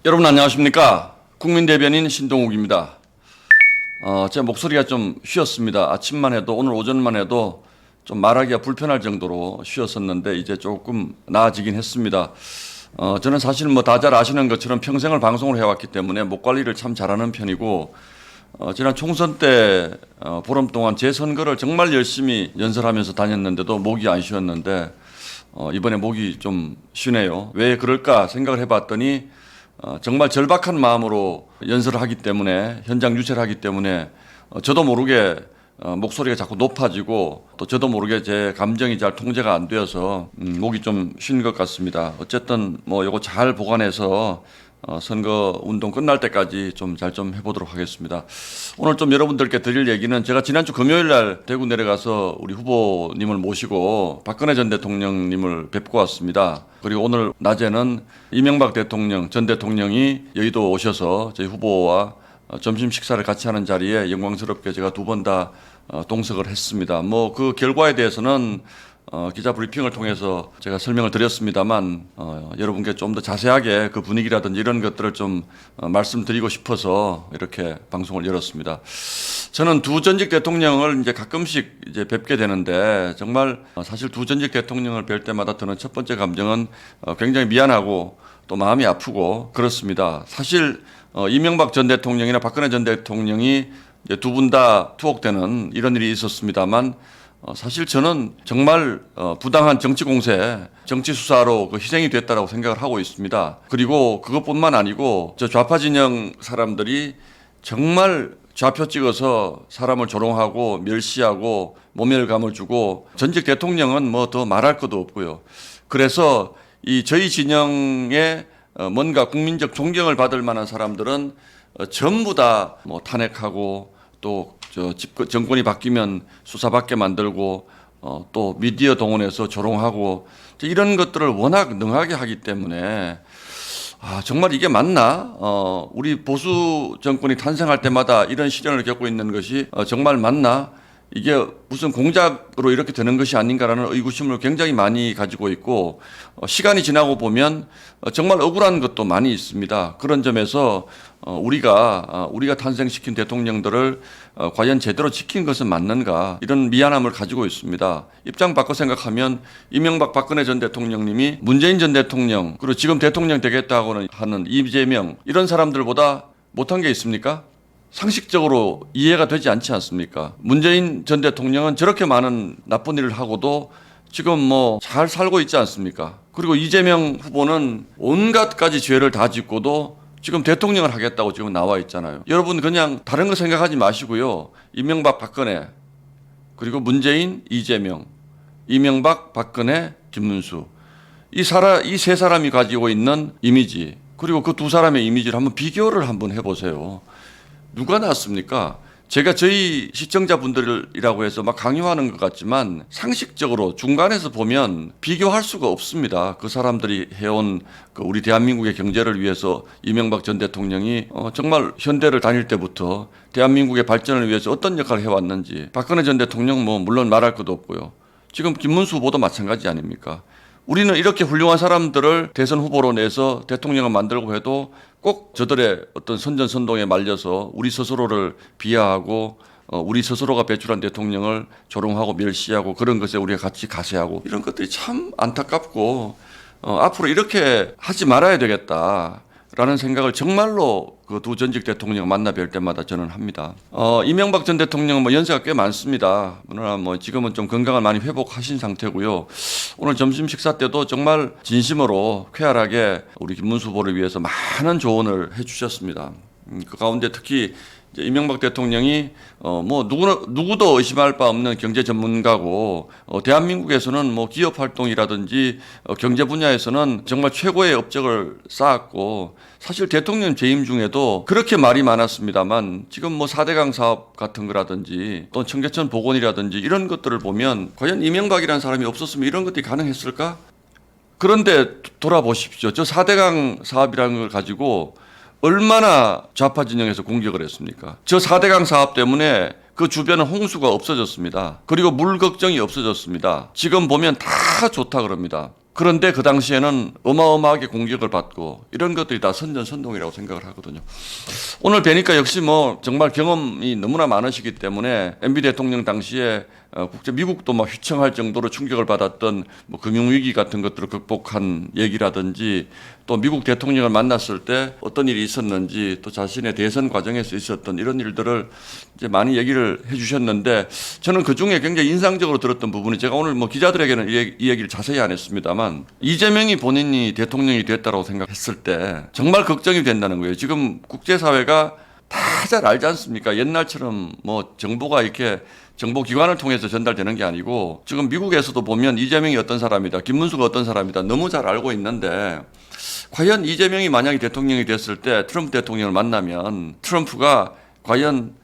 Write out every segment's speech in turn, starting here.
여러분 안녕하십니까? 국민대변인 신동욱입니다. 제 목소리가 좀 쉬었습니다. 아침만 해도 오늘 오전만 해도 좀 말하기가 불편할 정도로 쉬었었는데 이제 조금 나아지긴 했습니다. 저는 사실 뭐 다 잘 아시는 것처럼 평생을 방송을 해왔기 때문에 목 관리를 참 잘하는 편이고 지난 총선 때 보름 동안 제 선거를 정말 열심히 연설하면서 다녔는데도 목이 안 쉬었는데 이번에 목이 좀 쉬네요. 왜 그럴까 생각을 해봤더니 정말 절박한 마음으로 연설을 하기 때문에 현장 유세를 하기 때문에 저도 모르게 목소리가 자꾸 높아지고 또 저도 모르게 제 감정이 잘 통제가 안 되어서 목이 좀 쉰 것 같습니다. 어쨌든 뭐 이거 잘 보관해서 선거 운동 끝날 때까지 좀 잘 좀 해보도록 하겠습니다. 오늘 좀 여러분들께 드릴 얘기는 제가 지난주 금요일 날 대구 내려가서 우리 후보님을 모시고 박근혜 전 대통령님을 뵙고 왔습니다. 그리고 오늘 낮에는 이명박 대통령 전 대통령이 여의도 오셔서 저희 후보와 점심 식사를 같이 하는 자리에 영광스럽게 제가 두 번 다 동석을 했습니다. 뭐 그 결과에 대해서는 기자 브리핑을 통해서 제가 설명을 드렸습니다만 여러분께 좀 더 자세하게 그 분위기라든지 이런 것들을 좀 말씀드리고 싶어서 이렇게 방송을 열었습니다. 저는 두 전직 대통령을 이제 가끔씩 이제 뵙게 되는데 정말 사실 두 전직 대통령을 뵐 때마다 드는 첫 번째 감정은 굉장히 미안하고 또 마음이 아프고 그렇습니다. 사실 이명박 전 대통령이나 박근혜 전 대통령이 두 분 다 투옥되는 이런 일이 있었습니다만 사실 저는 정말 부당한 정치 공세, 정치 수사로 그 희생이 됐다라고 생각을 하고 있습니다. 그리고 그것뿐만 아니고 저 좌파 진영 사람들이 정말 좌표 찍어서 사람을 조롱하고 멸시하고 모멸감을 주고 전직 대통령은 뭐 더 말할 것도 없고요. 그래서 이 저희 진영의 뭔가 국민적 존경을 받을 만한 사람들은 전부 다 뭐 탄핵하고 또 정권이 바뀌면 수사받게 만들고 또 미디어 동원해서 조롱하고 이런 것들을 워낙 능하게 하기 때문에 정말 이게 맞나? 우리 보수 정권이 탄생할 때마다 이런 시련을 겪고 있는 것이 정말 맞나? 이게 무슨 공작으로 이렇게 되는 것이 아닌가라는 의구심을 굉장히 많이 가지고 있고 시간이 지나고 보면 정말 억울한 것도 많이 있습니다. 그런 점에서 우리가 탄생시킨 대통령들을 과연 제대로 지킨 것은 맞는가 이런 미안함을 가지고 있습니다. 입장 바꿔 생각하면 이명박 박근혜 전 대통령님이 문재인 전 대통령 그리고 지금 대통령 되겠다고 하는 이재명 이런 사람들보다 못한 게 있습니까? 상식적으로 이해가 되지 않지 않습니까? 문재인 전 대통령은 저렇게 많은 나쁜 일을 하고도 지금 뭐 잘 살고 있지 않습니까? 그리고 이재명 후보는 온갖 가지 죄를 다 짓고도 지금 대통령을 하겠다고 지금 나와 있잖아요. 여러분 그냥 다른 거 생각하지 마시고요. 이명박 박근혜 그리고 문재인 이재명 이명박 박근혜 김문수 이 세 사람이 가지고 있는 이미지 그리고 그 두 사람의 이미지를 한번 비교를 한번 해보세요. 누가 낫습니까? 제가 저희 시청자분들이라고 해서 막 강요하는 것 같지만 상식적으로 중간에서 보면 비교할 수가 없습니다. 그 사람들이 해온 그 우리 대한민국의 경제를 위해서 이명박 전 대통령이 정말 현대를 다닐 때부터 대한민국의 발전을 위해서 어떤 역할을 해왔는지 박근혜 전 대통령 뭐 물론 말할 것도 없고요. 지금 김문수 후보도 마찬가지 아닙니까? 우리는 이렇게 훌륭한 사람들을 대선 후보로 내서 대통령을 만들고 해도 꼭 저들의 어떤 선전선동에 말려서 우리 스스로를 비하하고 우리 스스로가 배출한 대통령을 조롱하고 멸시하고 그런 것에 우리가 같이 가세하고 이런 것들이 참 안타깝고 앞으로 이렇게 하지 말아야 되겠다라는 생각을 정말로 그 두 전직 대통령 만나 뵐 때마다 저는 합니다. 이명박 전 대통령은 뭐 연세가 꽤 많습니다. 그러나 뭐 지금은 좀 건강을 많이 회복하신 상태고요. 오늘 점심 식사 때도 정말 진심으로 쾌활하게 우리 김문수 후보를 위해서 많은 조언을 해주셨습니다. 그 가운데 특히 이제 이명박 대통령이 뭐 누구도 의심할 바 없는 경제 전문가고 대한민국에서는 뭐 기업 활동이라든지 경제 분야에서는 정말 최고의 업적을 쌓았고 사실 대통령 재임 중에도 그렇게 말이 많았습니다만 지금 뭐 4대강 사업 같은 거라든지 또 청계천 복원이라든지 이런 것들을 보면 과연 이명박이라는 사람이 없었으면 이런 것들이 가능했을까? 그런데 돌아보십시오. 저 4대강 사업이라는 걸 가지고 얼마나 좌파 진영에서 공격을 했습니까? 저 4대강 사업 때문에 그 주변은 홍수가 없어졌습니다. 그리고 물 걱정이 없어졌습니다. 지금 보면 다 좋다 그럽니다. 그런데 그 당시에는 어마어마하게 공격을 받고 이런 것들이 다 선전선동이라고 생각을 하거든요. 오늘 뵈니까 역시 뭐 정말 경험이 너무나 많으시기 때문에 MB 대통령 당시에 미국도 막 휘청할 정도로 충격을 받았던 뭐 금융위기 같은 것들을 극복한 얘기라든지 또 미국 대통령을 만났을 때 어떤 일이 있었는지 또 자신의 대선 과정에서 있었던 이런 일들을 이제 많이 얘기를 해주셨는데 저는 그 중에 굉장히 인상적으로 들었던 부분이 제가 오늘 뭐 기자들에게는 이 얘기를 자세히 안 했습니다만 이재명이 본인이 대통령이 됐다고 생각했을 때 정말 걱정이 된다는 거예요. 지금 국제사회가 다 잘 알지 않습니까? 옛날처럼 뭐 정보가 이렇게 정보기관을 통해서 전달되는 게 아니고 지금 미국에서도 보면 이재명이 어떤 사람이다, 김문수가 어떤 사람이다 너무 잘 알고 있는데 과연 이재명이 만약에 대통령이 됐을 때 트럼프 대통령을 만나면 트럼프가 과연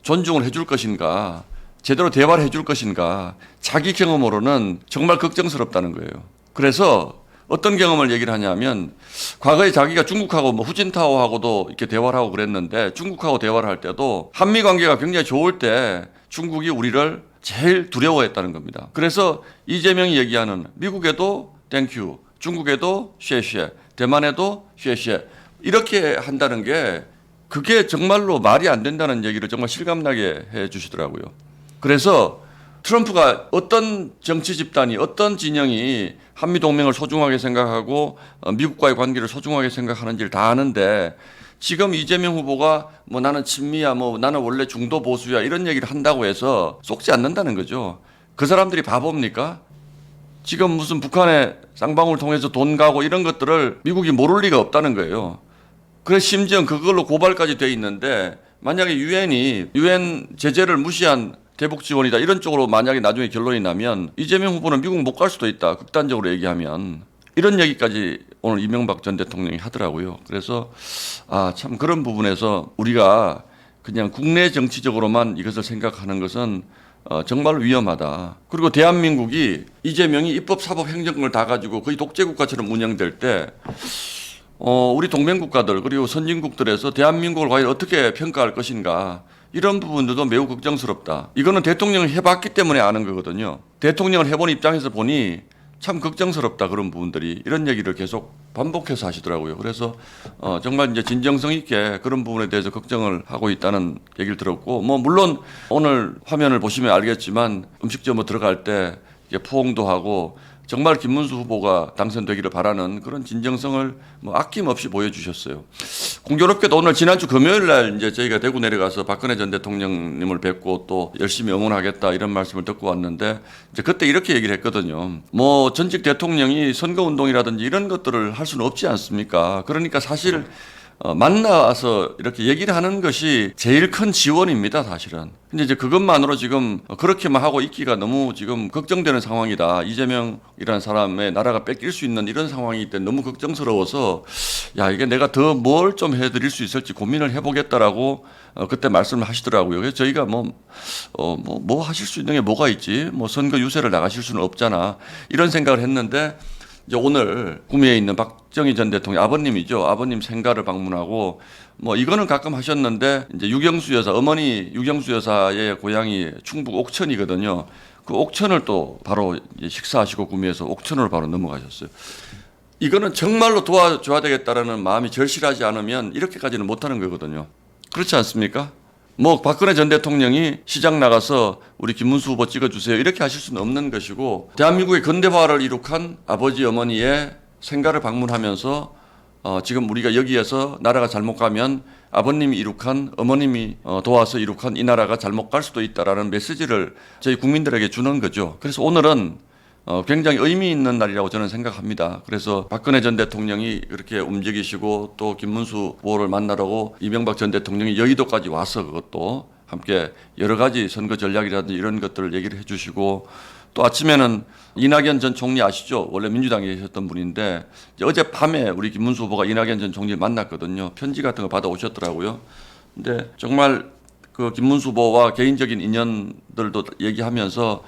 존중을 해줄 것인가, 제대로 대화를 해줄 것인가, 자기 경험으로는 정말 걱정스럽다는 거예요. 그래서 어떤 경험을 얘기를 하냐면 과거에 자기가 중국하고 뭐 후진타오하고도 이렇게 대화를 하고 그랬는데 중국하고 대화를 할 때도 한미 관계가 굉장히 좋을 때 중국이 우리를 제일 두려워했다는 겁니다. 그래서 이재명이 얘기하는 미국에도 땡큐, 중국에도 쉐쉐, 대만에도 쉐쉐 이렇게 한다는 게 그게 정말로 말이 안 된다는 얘기를 정말 실감나게 해 주시더라고요. 그래서 트럼프가 어떤 정치 집단이 어떤 진영이 한미동맹을 소중하게 생각하고 미국과의 관계를 소중하게 생각하는지를 다 아는데 지금 이재명 후보가 뭐 나는 친미야 뭐 나는 원래 중도 보수야 이런 얘기를 한다고 해서 속지 않는다는 거죠. 그 사람들이 바보입니까? 지금 무슨 북한의 쌍방울 통해서 돈 가고 이런 것들을 미국이 모를 리가 없다는 거예요. 그래서 심지어 그걸로 고발까지 돼 있는데 만약에 유엔 제재를 무시한 대북 지원이다 이런 쪽으로 만약에 나중에 결론이 나면 이재명 후보는 미국 못 갈 수도 있다. 극단적으로 얘기하면 이런 얘기까지 오늘 이명박 전 대통령이 하더라고요. 그래서 참 그런 부분에서 우리가 그냥 국내 정치적으로만 이것을 생각하는 것은 정말 위험하다. 그리고 대한민국이 이재명이 입법, 사법, 행정권을 다 가지고 거의 독재국가처럼 운영될 때 우리 동맹국가들 그리고 선진국들에서 대한민국을 과연 어떻게 평가할 것인가 이런 부분들도 매우 걱정스럽다. 이거는 대통령을 해봤기 때문에 아는 거거든요. 대통령을 해본 입장에서 보니 참 걱정스럽다 그런 부분들이 이런 얘기를 계속 반복해서 하시더라고요. 그래서 정말 이제 진정성 있게 그런 부분에 대해서 걱정을 하고 있다는 얘기를 들었고 뭐 물론 오늘 화면을 보시면 알겠지만 음식점에 들어갈 때 포옹도 하고 정말 김문수 후보가 당선되기를 바라는 그런 진정성을 뭐 아낌없이 보여주셨어요. 공교롭게도 오늘 지난주 금요일 날 이제 저희가 대구 내려가서 박근혜 전 대통령님을 뵙고 또 열심히 응원하겠다 이런 말씀을 듣고 왔는데 이제 그때 이렇게 얘기를 했거든요. 뭐 전직 대통령이 선거운동이라든지 이런 것들을 할 수는 없지 않습니까? 그러니까 사실 만나서 이렇게 얘기를 하는 것이 제일 큰 지원입니다, 사실은. 근데 이제 그것만으로 지금 그렇게만 하고 있기가 너무 지금 걱정되는 상황이다. 이재명이라는 사람의 나라가 뺏길 수 있는 이런 상황이기 때문에 너무 걱정스러워서 야, 이게 내가 더 뭘 좀 해드릴 수 있을지 고민을 해보겠다라고 그때 말씀을 하시더라고요. 그래서 저희가 뭐 하실 수 있는 게 뭐가 있지? 뭐 선거 유세를 나가실 수는 없잖아. 이런 생각을 했는데 이제 오늘 구미에 있는 박정희 전 대통령 아버님이죠. 아버님 생가를 방문하고 뭐 이거는 가끔 하셨는데 이제 유경수 여사 어머니 유경수 여사의 고향이 충북 옥천이거든요. 그 옥천을 또 바로 이제 식사하시고 구미에서 옥천으로 바로 넘어가셨어요. 이거는 정말로 도와줘야 되겠다라는 마음이 절실하지 않으면 이렇게까지는 못하는 거거든요. 그렇지 않습니까? 뭐 박근혜 전 대통령이 시장 나가서 우리 김문수 후보 찍어주세요 이렇게 하실 수는 없는 것이고 대한민국의 근대화를 이룩한 아버지 어머니의 생가를 방문하면서 지금 우리가 여기에서 나라가 잘못 가면 아버님이 이룩한 어머님이 도와서 이룩한 이 나라가 잘못 갈 수도 있다라는 메시지를 저희 국민들에게 주는 거죠. 그래서 오늘은 굉장히 의미 있는 날이라고 저는 생각합니다. 그래서 박근혜 전 대통령이 그렇게 움직이시고 또 김문수 후보를 만나라고 이명박 전 대통령이 여의도까지 와서 그것도 함께 여러 가지 선거 전략이라든지 이런 것들을 얘기를 해주시고 또 아침에는 이낙연 전 총리 아시죠? 원래 민주당에 계셨던 분인데 어젯밤에 우리 김문수 후보가 이낙연 전 총리를 만났거든요. 편지 같은 거 받아오셨더라고요. 근데 정말 그 김문수 후보와 개인적인 인연들도 얘기하면서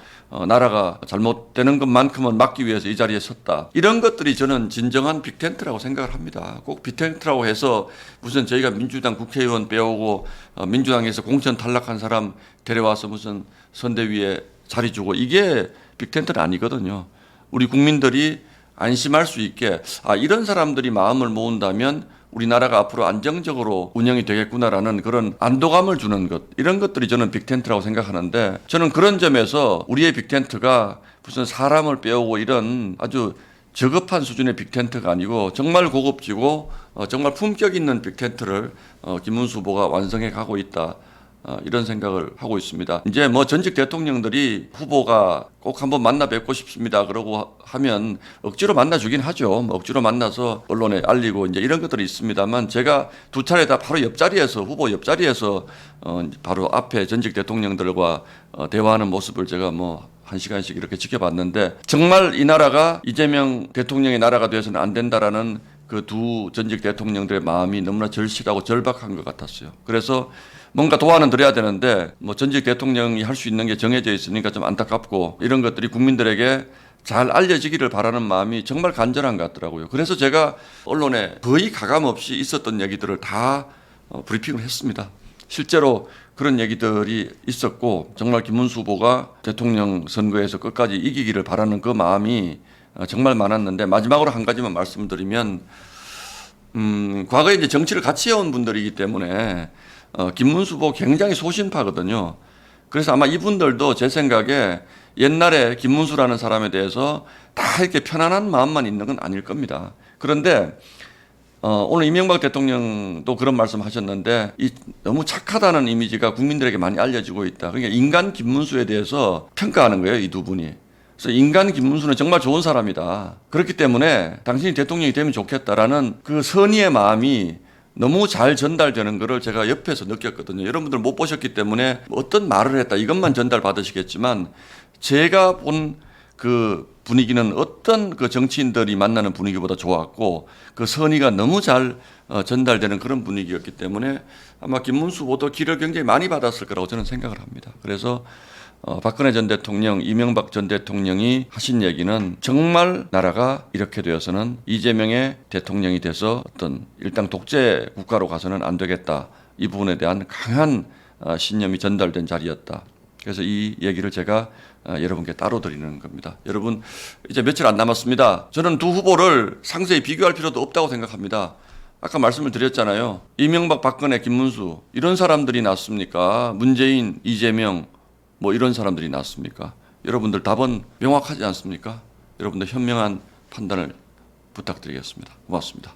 나라가 잘못되는 것만큼은 막기 위해서 이 자리에 섰다. 이런 것들이 저는 진정한 빅텐트라고 생각을 합니다. 꼭 빅텐트라고 해서 무슨 저희가 민주당 국회의원 빼오고 민주당에서 공천 탈락한 사람 데려와서 무슨 선대위에 자리 주고 이게 빅텐트는 아니거든요. 우리 국민들이 안심할 수 있게 이런 사람들이 마음을 모은다면 우리나라가 앞으로 안정적으로 운영이 되겠구나라는 그런 안도감을 주는 것, 이런 것들이 저는 빅텐트라고 생각하는데, 저는 그런 점에서 우리의 빅텐트가 무슨 사람을 빼오고 이런 아주 저급한 수준의 빅텐트가 아니고 정말 고급지고 정말 품격 있는 빅텐트를 김문수 후보가 완성해 가고 있다. 이런 생각을 하고 있습니다. 이제 뭐 전직 대통령들이 후보가 꼭 한번 만나 뵙고 싶습니다. 그러고 하면 억지로 만나주긴 하죠. 뭐 억지로 만나서 언론에 알리고 이제 이런 것들이 있습니다만, 제가 두 차례 다 바로 옆자리에서, 후보 옆자리에서 바로 앞에 전직 대통령들과 대화하는 모습을 제가 뭐 1시간씩 이렇게 지켜봤는데, 정말 이 나라가 이재명 대통령의 나라가 되어서는 안 된다라는 그 두 전직 대통령들의 마음이 너무나 절실하고 절박한 것 같았어요. 그래서 뭔가 도와는 드려야 되는데 뭐 전직 대통령이 할 수 있는 게 정해져 있으니까 좀 안타깝고, 이런 것들이 국민들에게 잘 알려지기를 바라는 마음이 정말 간절한 것 같더라고요. 그래서 제가 언론에 거의 가감없이 있었던 얘기들을 다 브리핑을 했습니다. 실제로 그런 얘기들이 있었고, 정말 김문수 후보가 대통령 선거에서 끝까지 이기기를 바라는 그 마음이 정말 많았는데, 마지막으로 한 가지만 말씀드리면, 과거에 이제 정치를 같이 해온 분들이기 때문에 김문수 후보 굉장히 소신파거든요. 그래서 아마 이분들도 제 생각에 옛날에 김문수라는 사람에 대해서 다 이렇게 편안한 마음만 있는 건 아닐 겁니다. 그런데 오늘 이명박 대통령도 그런 말씀 하셨는데, 너무 착하다는 이미지가 국민들에게 많이 알려지고 있다. 그러니까 인간 김문수에 대해서 평가하는 거예요, 이 두 분이. 그래서 인간 김문수는 정말 좋은 사람이다. 그렇기 때문에 당신이 대통령이 되면 좋겠다라는 그 선의의 마음이 너무 잘 전달되는 것을 제가 옆에서 느꼈거든요. 여러분들 못 보셨기 때문에 어떤 말을 했다 이것만 전달 받으시겠지만, 제가 본 그 분위기는 어떤 그 정치인들이 만나는 분위기보다 좋았고, 그 선의가 너무 잘 전달되는 그런 분위기였기 때문에 아마 김문수 후보도 기를 굉장히 많이 받았을 거라고 저는 생각을 합니다. 그래서 박근혜 전 대통령, 이명박 전 대통령이 하신 얘기는 정말 나라가 이렇게 되어서는 이재명의 대통령이 돼서 어떤 일당 독재 국가로 가서는 안 되겠다. 이 부분에 대한 강한 신념이 전달된 자리였다. 그래서 이 얘기를 제가 여러분께 따로 드리는 겁니다. 여러분, 이제 며칠 안 남았습니다. 저는 두 후보를 상세히 비교할 필요도 없다고 생각합니다. 아까 말씀을 드렸잖아요. 이명박, 박근혜, 김문수 이런 사람들이 낫습니까? 문재인, 이재명 뭐 이런 사람들이 낫습니까? 여러분들 답은 명확하지 않습니까? 여러분들 현명한 판단을 부탁드리겠습니다. 고맙습니다.